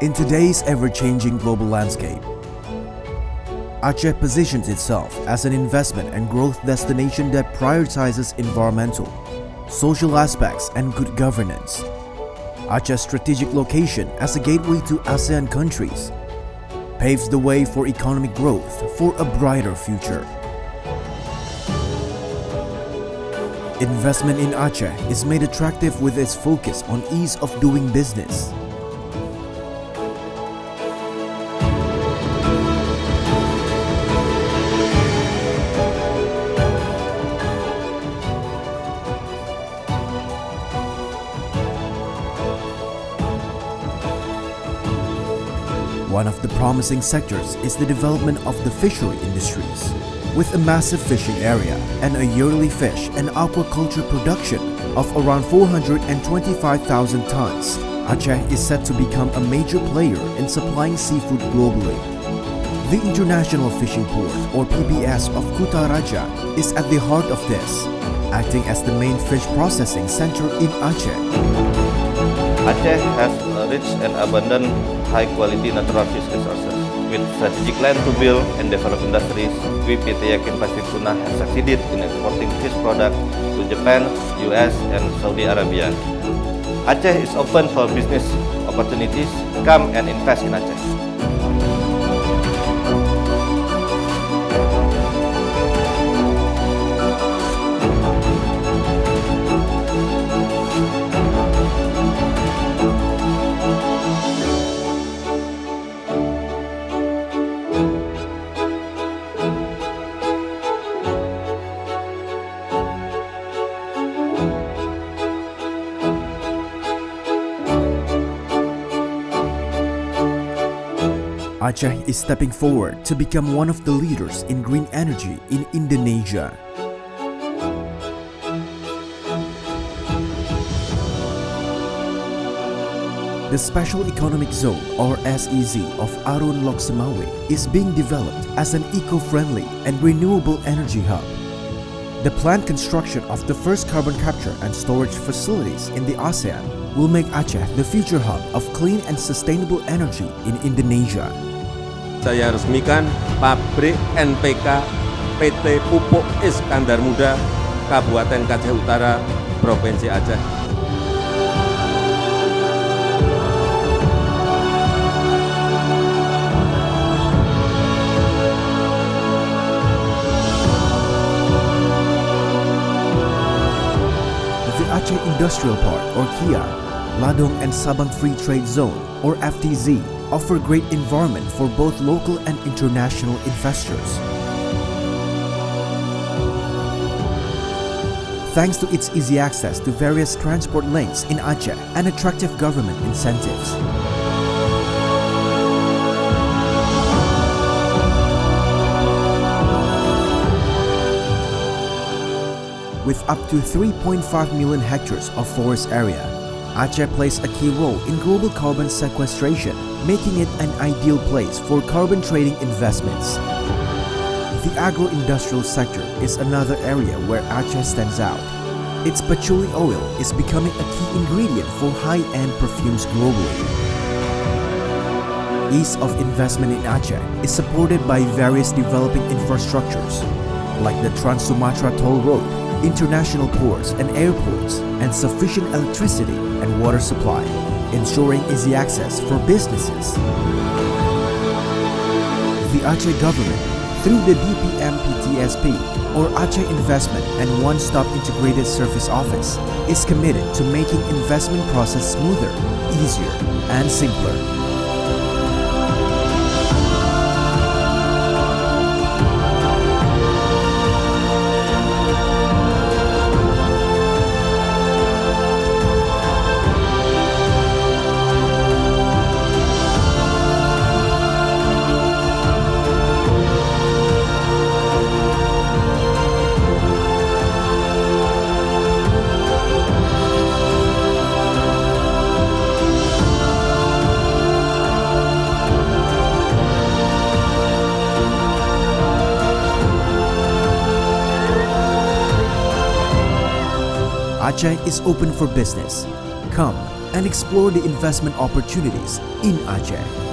In today's ever-changing global landscape, Aceh positions itself as an investment and growth destination that prioritizes environmental, social aspects and good governance. Aceh's strategic location as a gateway to ASEAN countries paves the way for economic growth for a brighter future. Investment in Aceh is made attractive with its focus on ease of doing business. One of the promising sectors is the development of the fishery industries. With a massive fishing area and a yearly fish and aquaculture production of around 425,000 tons, Aceh is set to become a major player in supplying seafood globally. The International Fishing Port, or PBS, of Kutaraja is at the heart of this, acting as the main fish processing center in Aceh. Aceh has a rich and abundant high-quality natural fish resources. With strategic land to build and develop industries, PT Yakin Pacific Tuna has succeeded in exporting fish products to Japan, US, and Saudi Arabia. Aceh is open for business opportunities. Come and invest in Aceh. Aceh is stepping forward to become one of the leaders in green energy in Indonesia. The Special Economic Zone, or SEZ, of Arun, Lhokseumawe is being developed as an eco-friendly and renewable energy hub. The planned construction of the first carbon capture and storage facilities in the ASEAN will make Aceh the future hub of clean and sustainable energy in Indonesia. Saya resmikan pabrik NPK PT Pupuk Iskandar Muda, Kabupaten Aceh Utara, Provinsi Aceh. The Aceh Industrial Park, or KIA, Ladong and Sabang Free Trade Zone, or FTZ, offer great environment for both local and international investors. Thanks to its easy access to various transport links in Aceh and attractive government incentives. With up to 3.5 million hectares of forest area, Aceh plays a key role in global carbon sequestration, making it an ideal place for carbon trading investments. The agro-industrial sector is another area where Aceh stands out. Its patchouli oil is becoming a key ingredient for high-end perfumes globally. Ease of investment in Aceh is supported by various developing infrastructures, like the Trans-Sumatra Toll Road, international ports and airports, and sufficient electricity and water supply, ensuring easy access for businesses. The Aceh government, through the DPMPTSP, or Aceh Investment and One-Stop Integrated Service Office, is committed to making investment process smoother, easier, and simpler. Aceh is open for business. Come and explore the investment opportunities in Aceh.